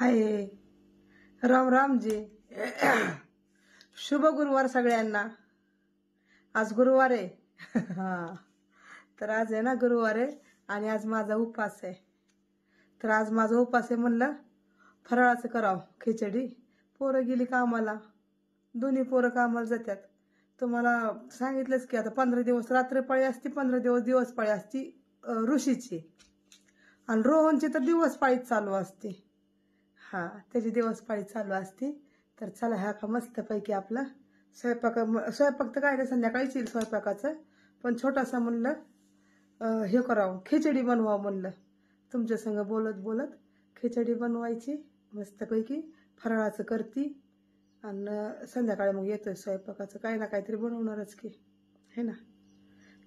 हाय राम राम जी. शुभ गुरुवार सगळ्यांना. आज गुरुवार आहे. हा, तर आज आहे ना गुरुवार आहे आणि आज माझा उपवास आहे. तर आज माझा उपवास आहे म्हणलं फराळाचं करावं खिचडी. पोरं गेली कामाला, दोन्ही पोरं कामाला जातात. तुम्हाला सांगितलंच की आता 15 दिवस रात्रपाळी असती, 15 दिवस दिवस पाळी असती ऋषीची, आणि रोहनची तर दिवस पाळी चालू असते. हा, त्याची दिवस पाळी चालू असते. तर चला ह्या का मस्तपैकी आपला स्वयंपाक तर काय नाही, संध्याकाळीच येईल स्वयंपाकाचं. पण छोटासा म्हणलं हे करावं, खिचडी बनवावं म्हणलं. तुमच्या संग बोलत बोलत खिचडी बनवायची मस्तपैकी, फराळाचं करती आणि संध्याकाळी मग येतोय स्वयंपाकाचं. काही ना काहीतरी बनवणारच की, है ना.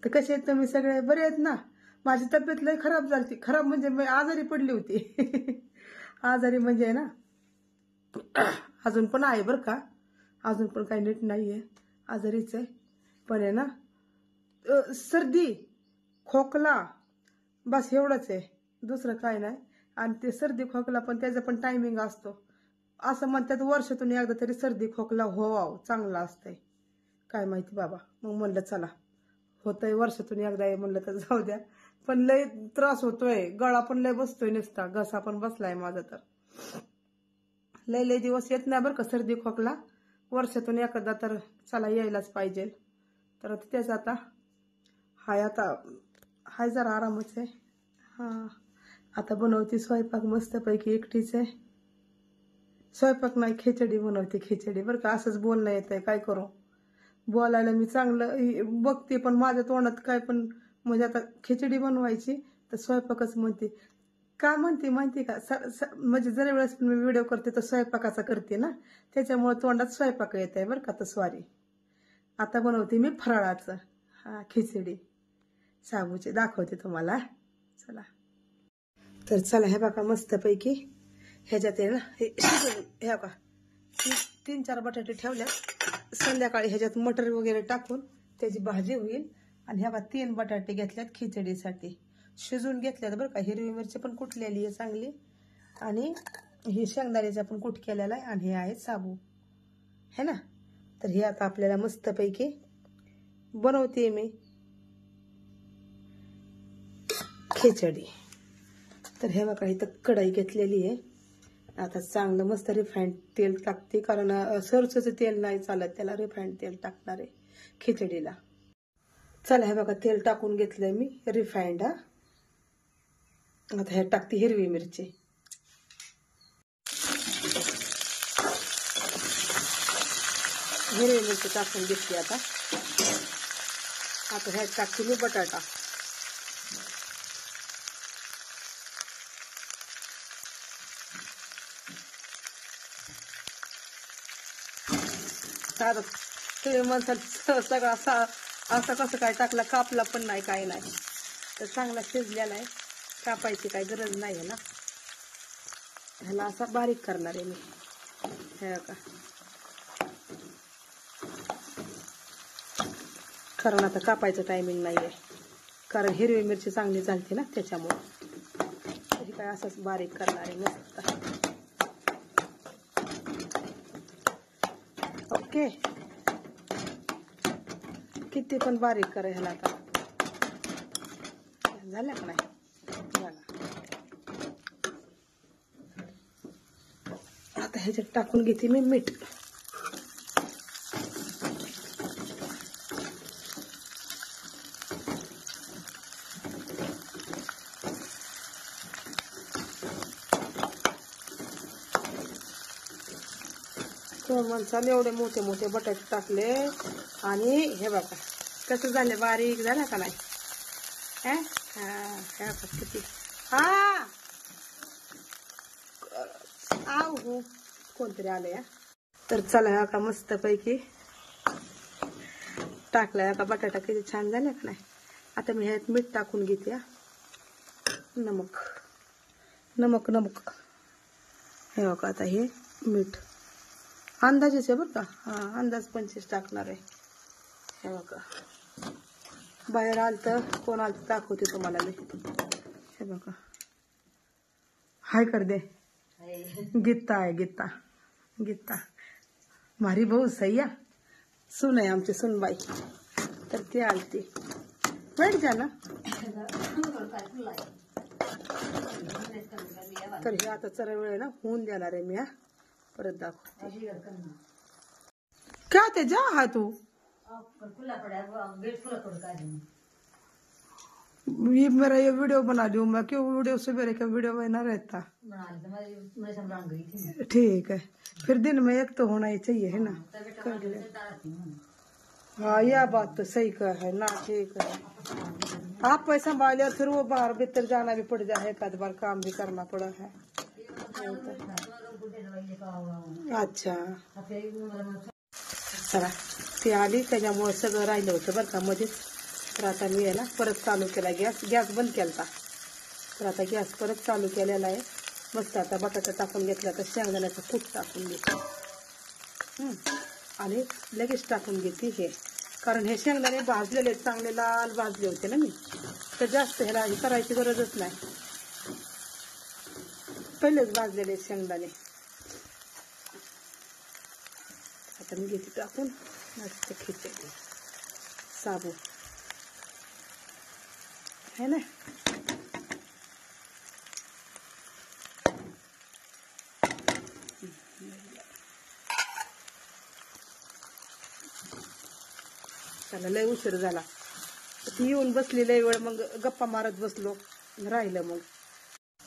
तर कसे आहेत तुम्ही सगळे? बरे आहेत ना? माझी तब्येत लय खराब झाली. खराब म्हणजे मी आजारी पडली होती. आजारी म्हणजे ना, अजून पण आहे बरं का, अजून पण काही नीट नाहीये, आजारीच आहे. पण आहे ना सर्दी खोकला बस एवढंच आहे, दुसरं काय नाही. आणि ते सर्दी खोकला पण त्याचा पण टायमिंग असतो. असं म्हणतात वर्षातून एकदा तरी सर्दी खोकला व्हावं चांगला असतंय. काय माहिती बाबा. मग म्हणलं चला होतंय वर्षातून एकदा आहे म्हणलं तर जाऊ द्या. पण लय त्रास होतोय, गळा पण लय बसतोय नुसता, घसा पण बसलाय माझा. तर लय लय दिवस येत नाही बरं का सर्दी खोकला. वर्षातून एखादा तर चला यायलाच पाहिजे. तर तेच आता हाय जरा आरामच आहे. हा, आता बनवते स्वयंपाक मस्तपैकी, एकटीच आहे. स्वयंपाक नाही, खिचडी बनवते. खिचडी बरं का, असंच बोलणं येत आहे, काय करू. बोलायला मी चांगलं बघते पण माझ्या तोंडात काय पण, म्हणजे आता खिचडी बनवायची तर स्वयंपाकच म्हणते. का म्हणते माहिती का, म्हणजे जर वेळेस मी व्हिडिओ करते तर स्वयंपाकाचा करते ना, त्याच्यामुळे तोंडात स्वयंपाक येत आहे बरं का. तर सॉरी. आता बनवते मी फराळाचं खिचडी साबूचे, दाखवते तुम्हाला. चला. तर चला हे बघा मस्तपैकी ह्याच्यात आहे ना हे बघा 3-4 बटाटे ठेवल्या. संध्याकाळी ह्याच्यात मटर वगैरे टाकून त्याची भाजी होईल. आणि ह्या बघा 3 बटाटे घेतल्यात खिचडीसाठी, शिजून घेतल्यात बरं का. हिरवी मिरची पण कुटलेली आहे चांगली, आणि ही शेंगदाण्याचा पण कूट केलेला आहे, आणि हे आहे साबू, है ना. तर हे आता आपल्याला मस्तपैकी बनवते मी खिचडी. तर हे बघा इथं कढई घेतलेली आहे. आता चांगलं मस्त रिफाईंड तेल टाकते, कारण सरसोचं तेल नाही चालत, त्याला रिफाईंड तेल टाकणार आहे खिचडीला. चला हे बघा तेल टाकून घेतलंय मी रिफाईंड. आता हे टाकते हिरवी मिरची. हिरवी मिरची टाकून घेतली. आता ह्यात टाकते मी बटाटा. तुम्ही म्हणसाल सगळा असं कसं काय टाकला, कापला पण नाही, काही नाही. तर चांगला शिजलेला आहे, कापायची काही गरज नाही आहे ना. ह्याला असा बारीक करणार आहे मी, हे का. कारण आता कापायचं टायमिंग नाही आहे, कारण हिरवी मिरची चांगली झालती ना त्याच्यामुळे. तरी काय असंच बारीक करणार आहे मस्त. ओके, किती पण बारीक करा ह्याला. आता झालं का नाही? झालं. आता ह्याच्यात टाकून घेते मी मीठ. म्हणसाल एवढे मोठे मोठे बटाटे टाकले, आणि हे बघा कसं झालं, बारीक झालं का नाही. किती हो कोणतरी आलं या. तर चला ह्या का मस्तपैकी टाकलाय का बटाटा, किती छान झाले का नाही. आता मी ह्यात मीठ टाकून घेते. नमक नमक नमक हे बघा. आता हे मीठ अंदाजेच आहे बरं का. अंदाज 25 टाकणार आहे. हे बघा बाहेर आलतं, कोण आलतं दाखवते तुम्हाला मी. हे बघा हाय कर दे. गीता आहे गीता गीता मारी भाऊ सह्या सून आहे आमची सूनबाई तर ती आलती वेळ द्या ना तर हे आता चरा वेळ आहे ना होऊन देणार आहे मी हा परत दाखवते क्या ते जा हा तू ये मेरा ये वीडियो बना दूं मैं क्यों वीडियो सवेरे का वीडियो बना रहता ठीक है फिर दिन में एक तो होना ही चाहिए है ना कर ले हाँ यह बात तो सही का है ना ठीक है आप पैसा संभाले फिर वो बाहर भीतर जाना भी पड़ जाए एक आध बार काम भी करना पड़ा है अच्छा चला ती आली त्याच्यामुळे सगळं राहिलं होतं बरं का मध्येच तर आता मी आहे ना परत चालू केला गॅस बंद केला तर आता गॅस परत चालू केलेला आहे मस्त आता बटाटा टाकून घेतला तर शेंगदाण्याचं कूट टाकून घेते आणि लगेच टाकून घेते हे कारण हे शेंगदाणे भाजलेले चांगले लाल भाजले होते ना मी तर जास्त ह्याला हे करायची गरजच नाही पहिलेच भाजलेले शेंगदाणे आता मी घेते टाकून मस्त खिचडी साबू है ना चला लय उशीर झाला ती येऊन बसली लय वेळ मग गप्पा मारत बसलो राहिलं मग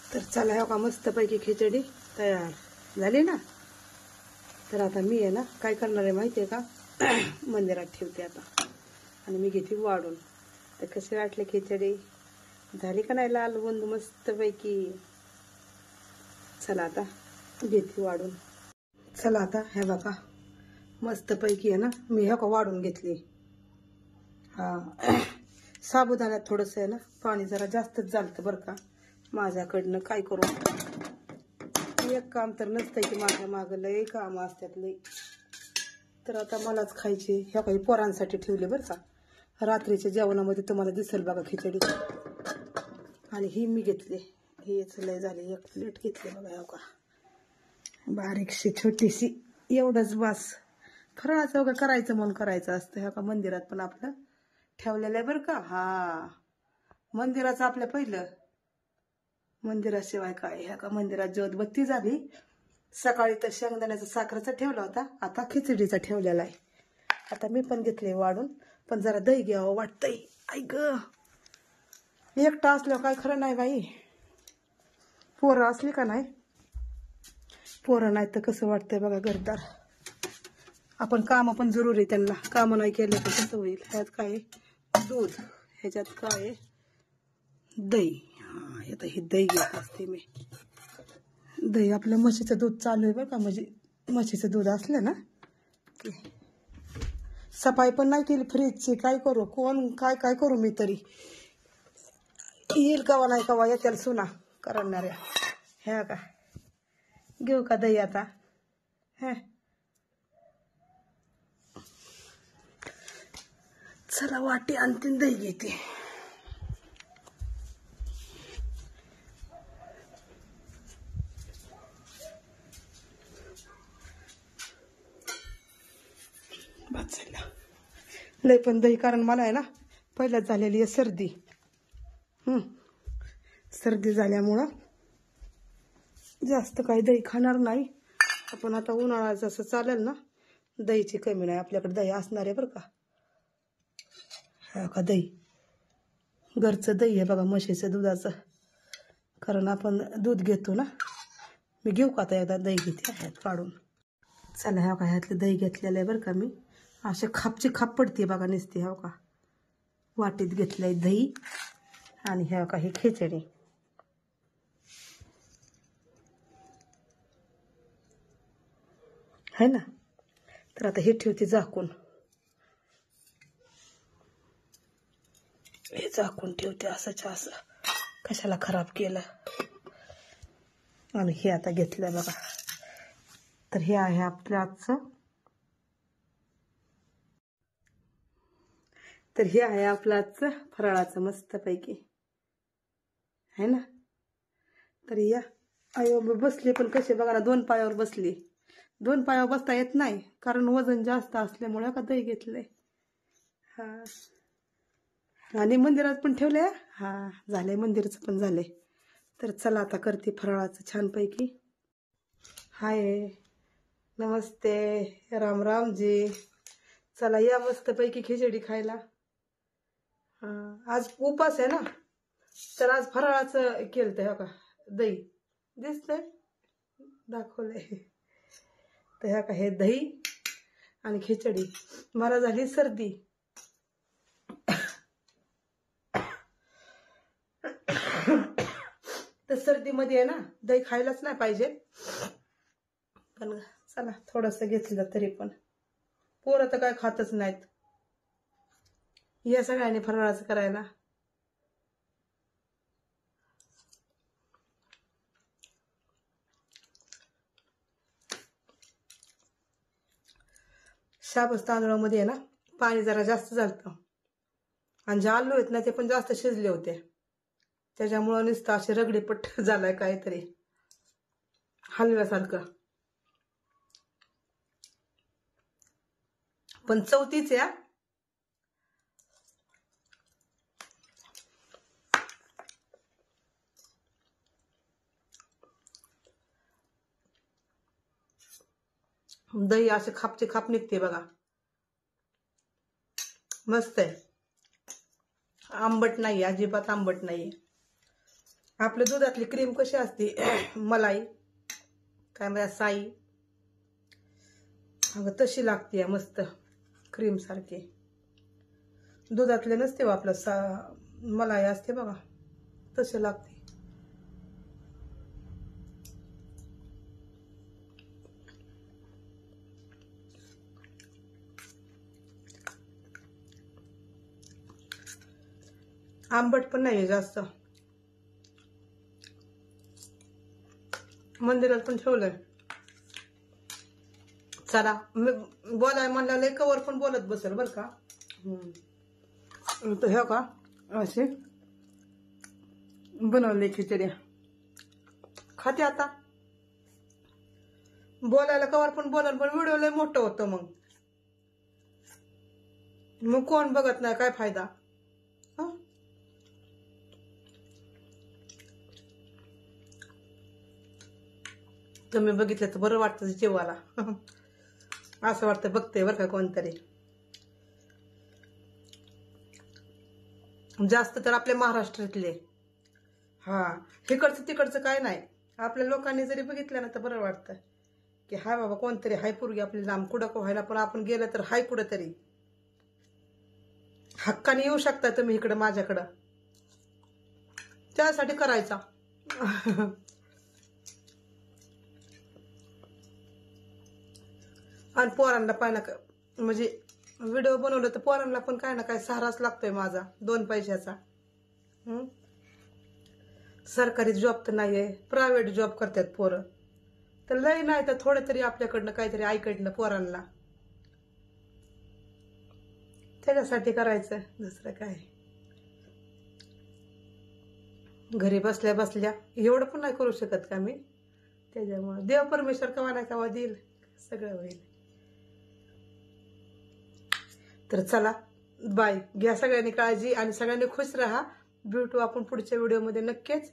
तर चला हो का मस्तपैकी खिचडी तयार झाली ना तर आता मी आहे ना काय करणार आहे माहिती आहे का मंदिरात ठेवते आता आणि मी घेते वाढून तर कशी वाटली खिचडी झाली का नाही लाल बुंद मस्तपैकी चला आता घेते वाढून चला आता हे बघा मस्तपैकी आहे ना मी हे का वाढून घेतली हा साबुदाण्यात थोडंसं आहे ना पाणी जरा जास्तच झालं बरं का माझ्याकडनं काय करू एक काम तर नसतंय की माझ्या मागं लय काम असतात लय तर आता मलाच खायची ह्या काही पोरांसाठी ठेवली बरं का रात्रीच्या जेवणामध्ये तुम्हाला दिसेल बघा खिचडी आणि ही मी घेतली हेच लय झाले एक प्लेट घेतली बघा हो का बारीकशी छोटीशी एवढंच बस फराळाचं वगैरे करायचं म्हणून करायचं असतं ह्या का मंदिरात पण आपलं ठेवलेलं आहे बरं का हा मंदिराचं आपल्या पहिलं मंदिराशिवाय काय ह्या का मंदिरात ज्योतबत्ती झाली सकाळी तर शेंगदाण्याचा साखरेचा ठेवला होता आता खिचडीचा ठेवलेला आहे आता मी पण घेतले वाढून पण जरा दही घ्यावं वाटतंय ऐक एकटा असल्यावर काय खरं नाही बाई पोरं असली का नाही पोरं नाही तर कसं वाटतंय बघा घरदार आपण काम पण जरूर आहे त्यांना काम नाही केलं तर कसं होईल ह्यात काय दूध ह्याच्यात काय दही हा आता ही दही घेत असते मी दही आपलं म्हशीचं दूध चालू आहे बरं का म्हणजे म्हशीचं दूध असलं ना की सफाई पण नाही केली फ्रीजची काय करू कोण काय काय करू मी तरी येईल कवा नाही कवा येत्याला सुना करणाऱ्या ह्या का घेऊ का दही आता हे चला वाटी आणखीन दही घेते लय पण दही कारण मला आहे ना पहिल्याच झालेली आहे सर्दी सर्दी झाल्यामुळं जास्त काही दही खाणार नाही आपण आता उन्हाळा जसं चालेल ना दहीची कमी नाही आपल्याकडे दही असणार आहे बरं का हा का दही घरचं दही आहे बघा म्हशीचं दुधाचं कारण आपण दूध घेतो ना मी घेऊ का आता एकदा दही घेते ह्यात काढून चला ह्या का ह्यातलं दही घेतलेलं आहे बरं का मी असे खापची खाप पडते बघा नुसती हो का वाटीत घेतलं आहे दही आणि ह्या का ही खिचडी है ना तर आता हे ठेवते झाकून हे झाकून ठेवते असंच असं कशाला खराब केलं आणि हे आता घेतलं बघा तर हे आहे आपलं आजचं तर हे आहे आपलं आजचं फराळाचं मस्तपैकी है ना तर या अयो बसली पण कशी बघा ना, 2 पायावर बसली. 2 पायावर बसता येत नाही कारण वजन जास्त असल्यामुळे का दही घेतलंय. हा आणि मंदिरात पण ठेवलंय. हा झालंय, मंदिराचं पण झालंय. तर चला आता करते फराळाचं छानपैकी. हाय, नमस्ते, राम राम जी. चला या मस्तपैकी खिचडी खायला. आज उपास आहे ना, तर आज फराळाचं केलं हो का, दही दिसतंय, दाखवलंय. तर ह्या का हे दही आणि खिचडी. मला झाली सर्दी. तर सर्दीमध्ये आहे ना, दही खायलाच नाही पाहिजे, पण चला थोडंसं घेतलं तरी पण. पोरं तर काय खातच नाहीत. या सगळ्यांनी फराळाचं करायला. शाबूस तांदूळामध्ये आहे ना, पाणी जरा जास्त झालं आणि जे आलू आहेत ना ते पण जास्त शिजले होते, त्याच्यामुळं नुसतं असे रगडीपट झालाय काहीतरी हलव्यासारखं. पण चौथीच या. दही असे खापचे खाप निघते बघा, मस्त आहे. आंबट नाही, अजिबात आंबट नाही. आपल्या दुधातली क्रीम कशी असते मलाई काय म्हणजे साई, अगं तशी लागते मस्त क्रीम सारखी. दुधातले नसते आपलं मलाई असते बघा, तसे लागते. आंबट पण नाही जास्त. मंदिरात पण ठेवलंय. चला मी बोलाय म्हणलं लय कवर पण बोलत बसेल बर का. तर हे का असे बनवले खिचड्या, खाते आता. बोलायला कवर पण बोलत, पण व्हिडिओ लय मोठं होतं, मग कोण बघत नाही, काय फायदा. तुम्ही बघितलं तर बरं वाटतं जेवायला. असं वाटतं बघते बरं का कोणतरी. जास्त तर आपले महाराष्ट्रातले. हा इकडचं तिकडचं काय नाही, आपल्या लोकांनी जरी बघितलं ना तर बरं वाटतं की हाय बाबा कोणतरी हाय पोरगी आपली लांब कुठं का व्हायला, पण आपण गेलं तर हाय कुठं तरी. हक्काने येऊ शकता तुम्ही इकडं माझ्याकडं, त्यासाठी करायचा. आणि पोरांना पाहिजे म्हणजे व्हिडिओ बनवलं तर पोरांना पण काय ना काय सहाराच लागतोय माझा 2 पैशाचा. सरकारी जॉब तर नाहीये, प्रायव्हेट जॉब करतात पोरं, तर लय नाही तर थोडं तरी आपल्याकडनं काहीतरी ऐकायचं पोरांना, त्याच्यासाठी करायचं, दुसरं काय. घरी बसल्या बसल्या एवढं पण नाही करू शकत का मी, त्याच्यामुळे देव परमेश्वर कवा ना कवा देईल, सगळं होईल. तर चला बाय, घ्या सगळ्यांनी काळजी आणि सगळ्यांनी खुश राहा. भेटू आपण पुढच्या व्हिडिओमध्ये नक्कीच.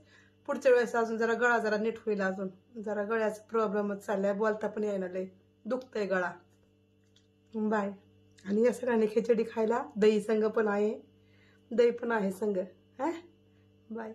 पुढच्या वेळेस अजून जरा गळा नीट होईल, अजून जरा गळ्याचा प्रॉब्लेमच चाललाय, बोलता पण येईना, लय दुखतंय गळा. बाय. आणि या सगळ्यांनी खिचडी खायला, दही संग पण आहे, दही पण आहे संग. बाय.